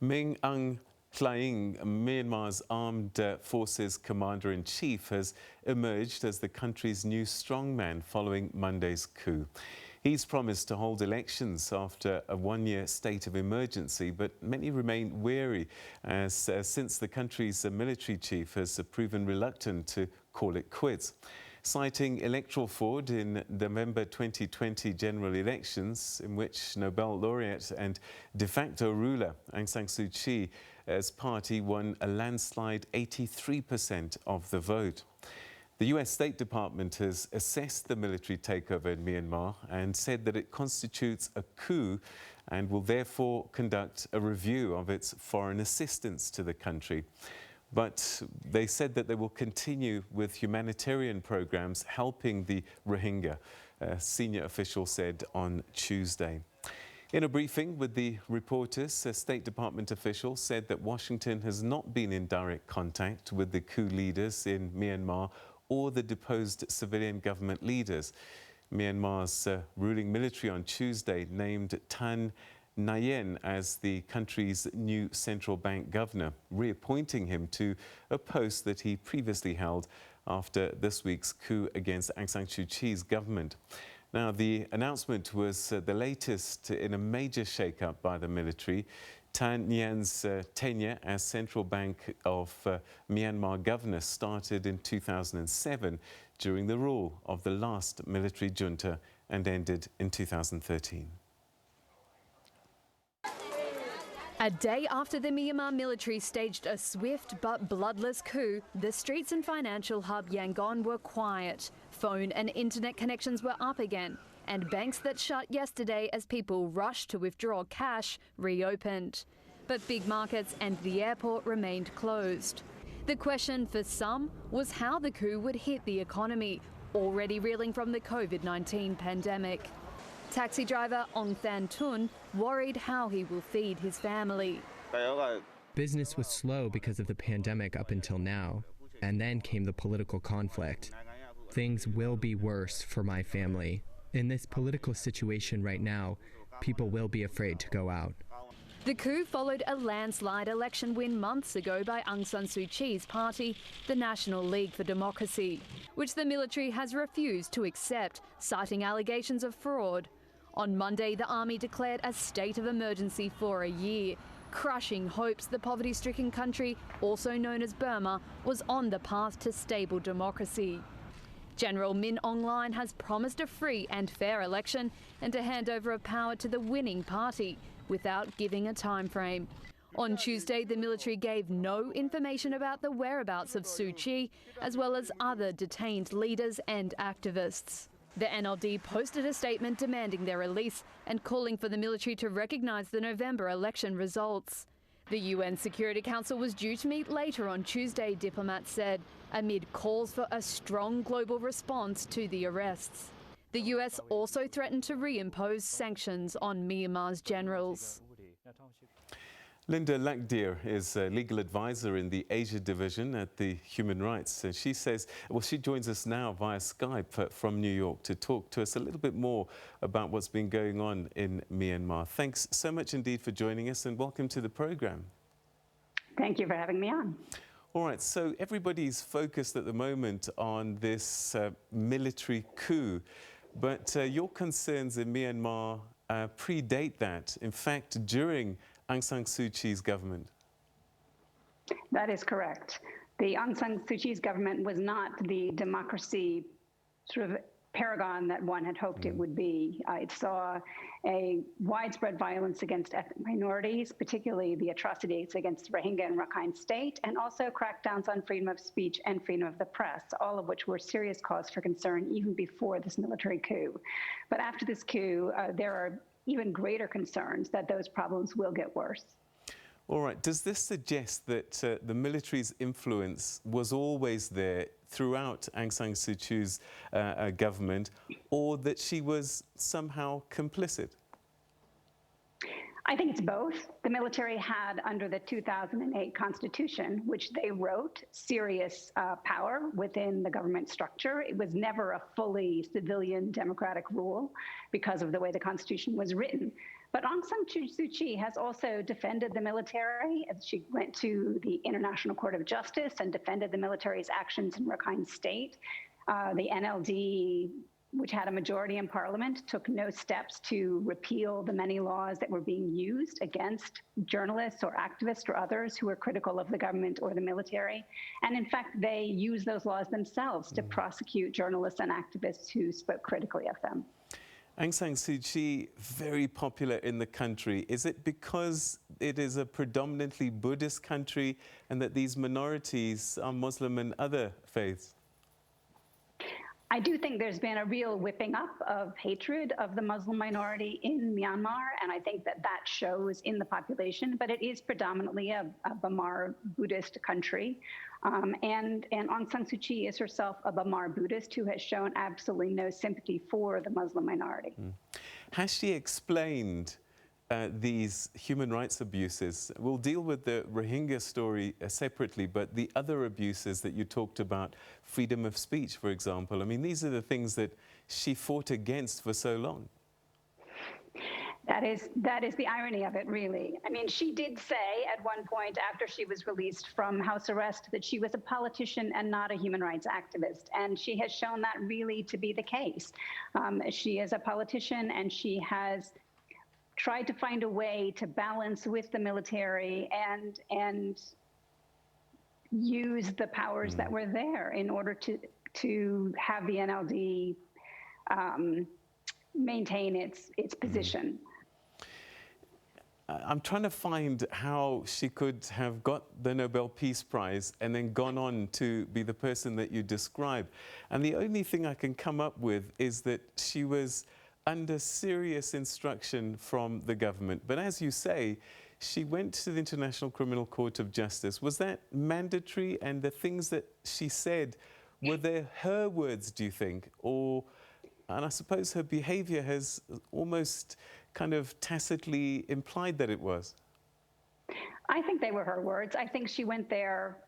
Aung Hlaing, Myanmar's armed forces commander-in-chief, has emerged as the country's new strongman following Monday's coup. He's promised to hold elections after a one-year state of emergency, but many remain wary as since the country's military chief has proven reluctant to call it quits. Citing electoral fraud in November 2020 general elections, in which Nobel laureate and de facto ruler Aung San Suu Kyi's party won a landslide 83% of the vote. The US State Department has assessed the military takeover in Myanmar and said that it constitutes a coup and will therefore conduct a review of its foreign assistance to the country. But they said that they will continue with humanitarian programs helping the Rohingya, a senior official said on Tuesday. In a briefing with the reporters, a State Department official said that Washington has not been in direct contact with the coup leaders in Myanmar or the deposed civilian government leaders. Myanmar's ruling military on Tuesday named Tan Nguyen as the country's new central bank governor, reappointing him to a post that he previously held after this week's coup against Aung San Suu Kyi's government. Now, the announcement was the latest in a major shake-up by the military. Tan Nguyen's tenure as Central Bank of Myanmar governor started in 2007 during the rule of the last military junta and ended in 2013. A day after the Myanmar military staged a swift but bloodless coup, the streets and financial hub Yangon were quiet. Phone and internet connections were up again, and banks that shut yesterday as people rushed to withdraw cash reopened. But big markets and the airport remained closed. The question for some was how the coup would hit the economy, already reeling from the COVID-19 pandemic. Taxi driver Aung San Suu Kyi worried how he will feed his family. Business was slow because of the pandemic up until now, and then came the political conflict. Things will be worse for my family. In this political situation right now, people will be afraid to go out. The coup followed a landslide election win months ago by Aung San Suu Kyi's party, the National League for Democracy, which the military has refused to accept, citing allegations of fraud. On Monday, the army declared a state of emergency for a year, crushing hopes the poverty-stricken country, also known as Burma, was on the path to stable democracy. General Min Aung Hlaing has promised a free and fair election and a handover of power to the winning party, without giving a time frame. On Tuesday, the military gave no information about the whereabouts of Suu Kyi, as well as other detained leaders and activists. The NLD posted a statement demanding their release and calling for the military to recognise the November election results. The UN Security Council was due to meet later on Tuesday, diplomats said, amid calls for a strong global response to the arrests. The US also threatened to reimpose sanctions on Myanmar's generals. Linda Lakhdhir is a legal advisor in the Asia division at the Human Rights. She says, well, she joins us now via Skype from New York to talk to us a little bit more about what's been going on in Myanmar. Thanks so much indeed for joining us and welcome to the program. Thank you for having me on. All right, so everybody's focused at the moment on this military coup, but your concerns in Myanmar predate that. In fact, during Aung San Suu Kyi's government. That is correct. The Aung San Suu Kyi's government was not the democracy sort of paragon that one had hoped it would be. It saw a widespread violence against ethnic minorities, particularly the atrocities against Rohingya and Rakhine State, and also crackdowns on freedom of speech and freedom of the press, all of which were serious cause for concern even before this military coup. But after this coup, there are even greater concerns that those problems will get worse. All right. Does this suggest that the military's influence was always there throughout Aung San Suu Kyi's government, or that she was somehow complicit? I think it's both. The military had, under the 2008 Constitution, which they wrote, serious power within the government structure. It was never a fully civilian democratic rule because of the way the Constitution was written. But Aung San Suu Kyi has also defended the military. She went to the International Court of Justice and defended the military's actions in Rakhine State. The NLD, which had a majority in parliament, took no steps to repeal the many laws that were being used against journalists or activists or others who were critical of the government or the military. And in fact, they used those laws themselves to prosecute journalists and activists who spoke critically of them. Aung San Suu Kyi, very popular in the country. Is it because it is a predominantly Buddhist country and that these minorities are Muslim and other faiths? I do think there's been a real whipping up of hatred of the Muslim minority in Myanmar, and I think that that shows in the population, but it is predominantly a Bamar Buddhist country. And Aung San Suu Kyi is herself a Bamar Buddhist who has shown absolutely no sympathy for the Muslim minority. Has she explained these human rights abuses? We'll deal with the Rohingya story separately, but the other abuses that you talked about, freedom of speech, for example, I mean, these are the things that she fought against for so long. That is the irony of it, really. I mean, she did say at one point after she was released from house arrest that she was a politician and not a human rights activist. And she has shown that really to be the case. She is a politician, and she has tried to find a way to balance with the military and use the powers that were there in order to have the NLD maintain its position. I'm trying to find how she could have got the Nobel Peace Prize and then gone on to be the person that you described. And the only thing I can come up with is that she was under serious instruction from the government. But as you say, she went to the International Criminal Court of Justice. Was that mandatory? And the things that she said, were they her words, do you think? And I suppose her behavior has almost kind of tacitly implied that it was. I think they were her words. I think she went there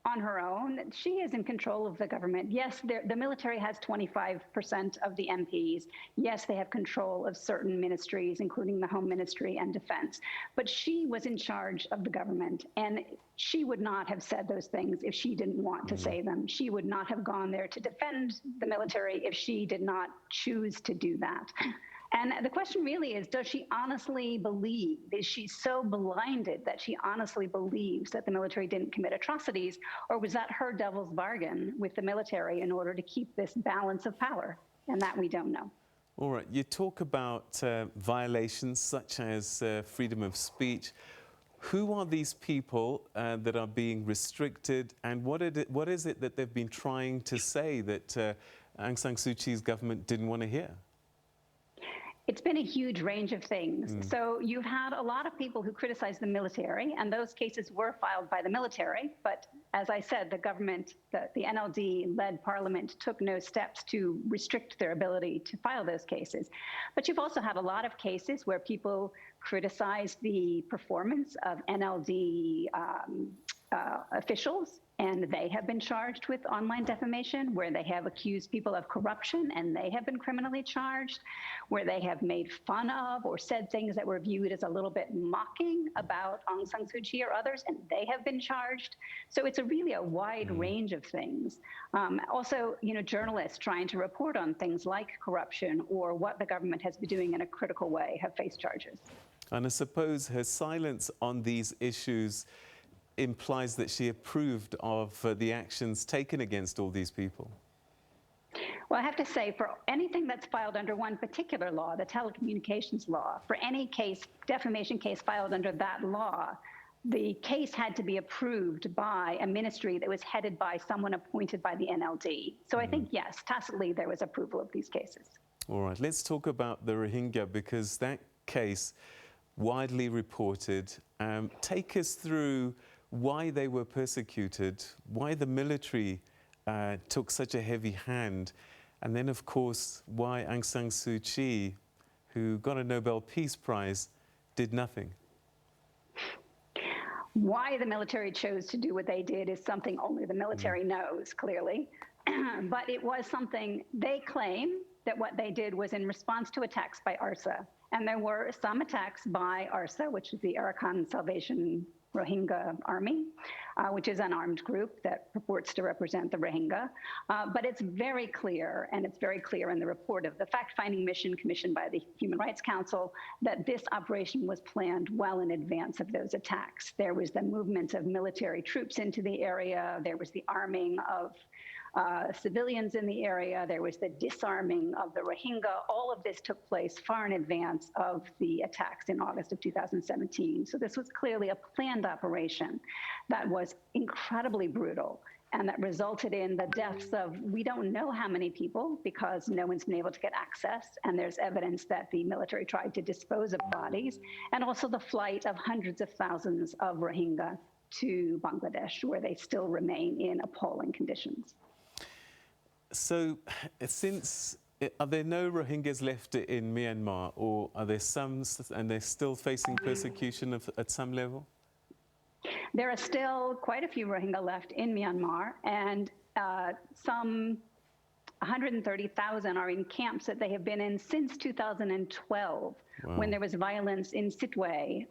on her own. She is in control of the government. Yes, the military has 25% of the MPs. Yes, they have control of certain ministries, including the Home Ministry and Defense. But she was in charge of the government, and she would not have said those things if she didn't want to say them. She would not have gone there to defend the military if she did not choose to do that. And the question really is, does she honestly believe, is she so blinded that she honestly believes that the military didn't commit atrocities, or was that her devil's bargain with the military in order to keep this balance of power? And that we don't know. All right, you talk about violations such as freedom of speech. Who are these people that are being restricted, and what is it that they've been trying to say that Aung San Suu Kyi's government didn't want to hear? It's been a huge range of things. So you've had a lot of people who criticize the military, and those cases were filed by the military. But as I said, the government, the NLD-led parliament took no steps to restrict their ability to file those cases. But you've also had a lot of cases where people criticize the performance of NLD officials, and they have been charged with online defamation, where they have accused people of corruption and they have been criminally charged, where they have made fun of or said things that were viewed as a little bit mocking about Aung San Suu Kyi or others, and they have been charged. So it's really a wide range of things. Also, journalists trying to report on things like corruption or what the government has been doing in a critical way have faced charges. And I suppose her silence on these issues implies that she approved of the actions taken against all these people. Well, I have to say, for anything that's filed under one particular law, the telecommunications law, for any case, defamation case filed under that law, the case had to be approved by a ministry that was headed by someone appointed by the NLD. So I think, yes, tacitly there was approval of these cases. All right, let's talk about the Rohingya, because that case, widely reported. Take us through why they were persecuted, why the military took such a heavy hand, and then, of course, why Aung San Suu Kyi, who got a Nobel Peace Prize, did nothing. Why the military chose to do what they did is something only the military knows, clearly. But it was something they claim that what they did was in response to attacks by ARSA. And there were some attacks by ARSA, which is the Arakan Salvation Rohingya Army, which is an armed group that purports to represent the Rohingya. But it's very clear, and it's very clear in the report of the fact-finding mission commissioned by the Human Rights Council, that this operation was planned well in advance of those attacks. There was the movement of military troops into the area. There was the arming of civilians in the area. There was the disarming of the Rohingya. All of this took place far in advance of the attacks in August of 2017. So this was clearly a planned operation that was incredibly brutal and that resulted in the deaths of, we don't know how many people because no one's been able to get access. And there's evidence that the military tried to dispose of bodies, and also the flight of hundreds of thousands of Rohingya to Bangladesh, where they still remain in appalling conditions. So, are there no Rohingyas left in Myanmar, or are there some and they're still facing persecution at some level? There are still quite a few Rohingya left in Myanmar, and some 130,000 are in camps that they have been in since 2012, wow, when there was violence in Sitwe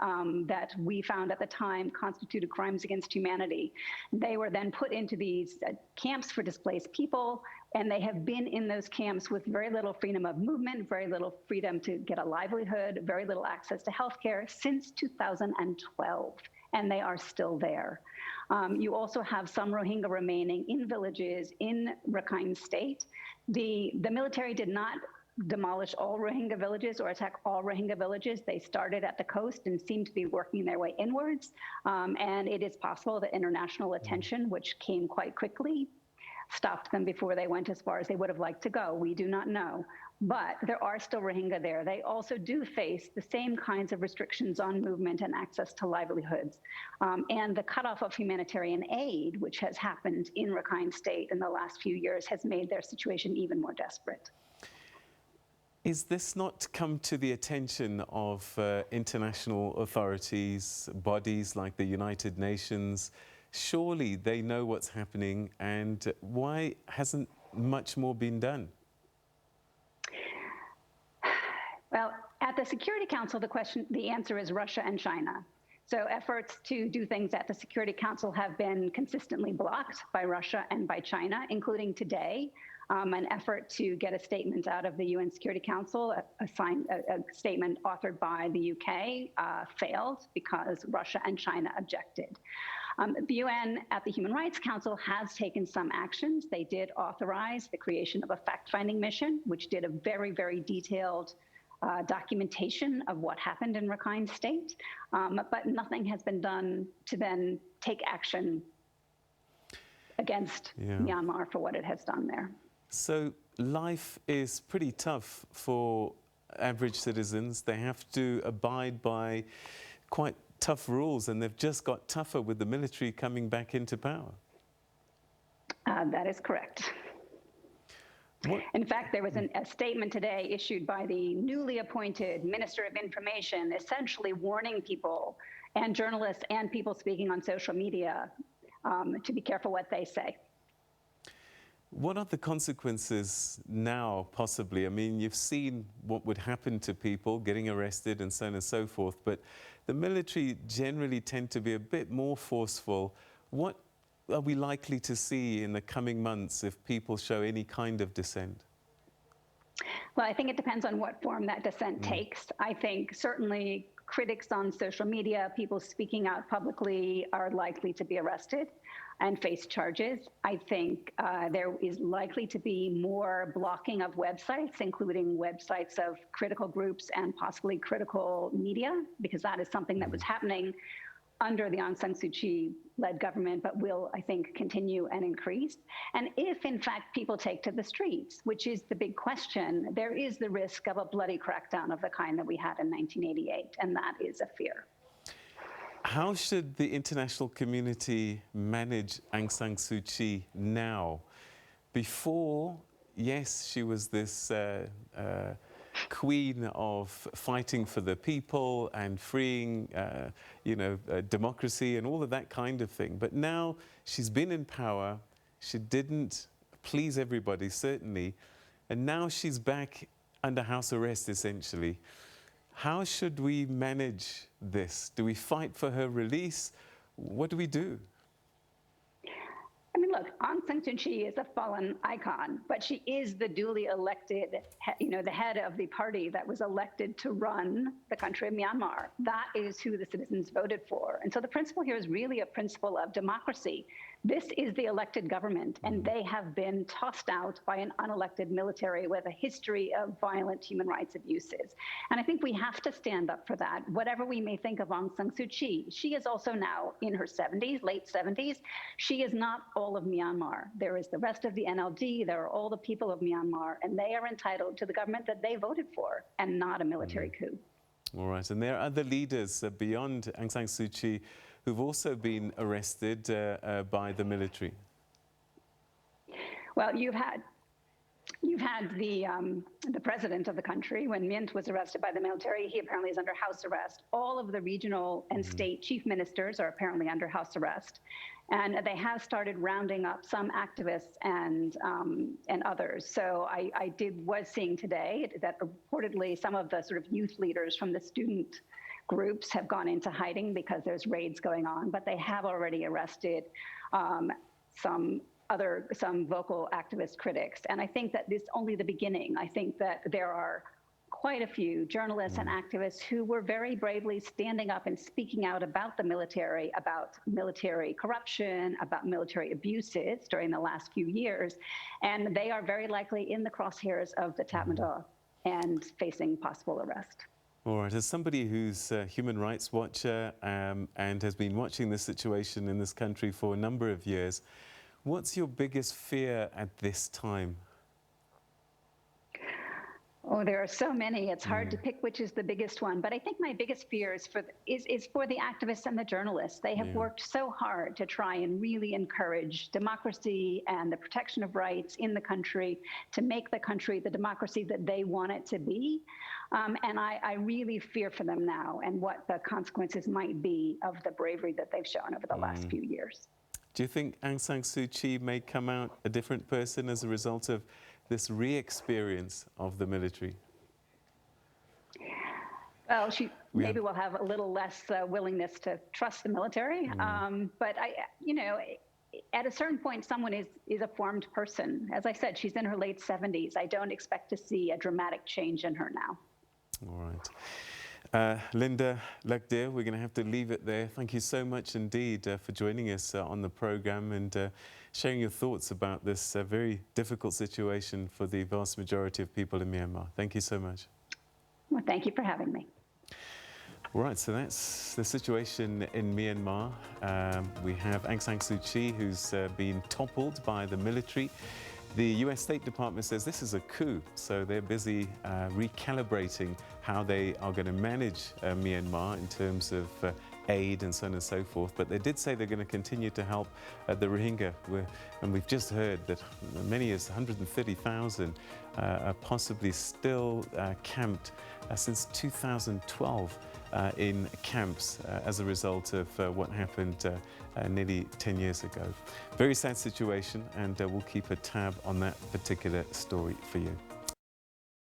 that we found at the time constituted crimes against humanity. They were then put into these camps for displaced people, and they have been in those camps with very little freedom of movement, very little freedom to get a livelihood, very little access to healthcare since 2012, and they are still there. You also have some Rohingya remaining in villages in Rakhine State. The military did not demolish all Rohingya villages or attack all Rohingya villages. They started at the coast and seemed to be working their way inwards. And it is possible that international attention, which came quite quickly, stopped them before they went as far as they would have liked to go. We do not know. But there are still Rohingya there. They also do face the same kinds of restrictions on movement and access to livelihoods. And the cutoff of humanitarian aid, which has happened in Rakhine State in the last few years, has made their situation even more desperate. Is this not come to the attention of international authorities, bodies like the United Nations? Surely they know what's happening, and why hasn't much more been done? Well, at the Security Council, the answer is Russia and China. So efforts to do things at the Security Council have been consistently blocked by Russia and by China, including today. An effort to get a statement out of the UN Security Council, a statement authored by the UK, failed because Russia and China objected. The UN at the Human Rights Council has taken some actions. They did authorize the creation of a fact-finding mission, which did a very, very detailed documentation of what happened in Rakhine State, but nothing has been done to then take action against Myanmar for what it has done there. So life is pretty tough for average citizens. They have to abide by quite tough rules, and they've just got tougher with the military coming back into power. That is correct. What? In fact, there was a statement today issued by the newly appointed Minister of Information, essentially warning people and journalists and people speaking on social media to be careful what they say. What are the consequences now, possibly? I mean, you've seen what would happen to people getting arrested and so on and so forth, but the military generally tend to be a bit more forceful. What are we likely to see in the coming months if people show any kind of dissent? Well, I think it depends on what form that dissent takes. I think certainly critics on social media, people speaking out publicly, are likely to be arrested and face charges. I think there is likely to be more blocking of websites, including websites of critical groups and possibly critical media, because that is something that was happening under the Aung San Suu Kyi-led government, but will, I think, continue and increase. And if, in fact, people take to the streets, which is the big question, there is the risk of a bloody crackdown of the kind that we had in 1988, and that is a fear. How should the international community manage Aung San Suu Kyi now? Before, yes, she was this queen of fighting for the people and freeing, democracy and all of that kind of thing. But now she's been in power. She didn't please everybody, certainly. And now she's back under house arrest, essentially. How should we manage this? Do we fight for her release? What do we do? I mean, look, Aung San Suu Kyi is a fallen icon, but she is the duly elected, the head of the party that was elected to run the country of Myanmar. That is who the citizens voted for. And so the principle here is really a principle of democracy. This is the elected government, and they have been tossed out by an unelected military with a history of violent human rights abuses. And I think we have to stand up for that. Whatever we may think of Aung San Suu Kyi, she is also now in her 70s, late 70s. She is not all of Myanmar. There is the rest of the NLD, there are all the people of Myanmar, and they are entitled to the government that they voted for, and not a military coup. All right, and there are other leaders beyond Aung San Suu Kyi who've also been arrested by the military. Well, you've had the president of the country. When Mint was arrested by the military, he apparently is under house arrest. All of the regional and state chief ministers are apparently under house arrest. And they have started rounding up some activists and others. So I was seeing today that reportedly some of the sort of youth leaders from the student groups have gone into hiding because there's raids going on, but they have already arrested some vocal activist critics. And I think that this is only the beginning. I think that there are quite a few journalists and activists who were very bravely standing up and speaking out about the military, about military corruption, about military abuses during the last few years. And they are very likely in the crosshairs of the Tatmadaw and facing possible arrest. All right, as somebody who's a human rights watcher and has been watching this situation in this country for a number of years, what's your biggest fear at this time? Oh, there are so many. It's hard to pick which is the biggest one. But I think my biggest fear is for the activists and the journalists. They have worked so hard to try and really encourage democracy and the protection of rights in the country, to make the country the democracy that they want it to be. And I really fear for them now and what the consequences might be of the bravery that they've shown over the last few years. Do you think Aung San Suu Kyi may come out a different person as a result of this re-experience of the military? Well, she maybe will have a little less willingness to trust the military. But at a certain point, someone is a formed person. As I said, she's in her late 70s. I don't expect to see a dramatic change in her now. All right. Linda Lakhdhir, we're going to have to leave it there. Thank you so much indeed for joining us on the program and sharing your thoughts about this very difficult situation for the vast majority of people in Myanmar. Thank you so much. Well, thank you for having me. All right, so that's the situation in Myanmar. We have Aung San Suu Kyi, who's been toppled by the military. The US State Department says this is a coup, so they're busy recalibrating how they are going to manage Myanmar in terms of aid and so on and so forth. But they did say they're going to continue to help the Rohingya. And we've just heard that many as 130,000 are possibly still camped since 2012 in camps as a result of what happened nearly 10 years ago. Very sad situation, and we'll keep a tab on that particular story for you.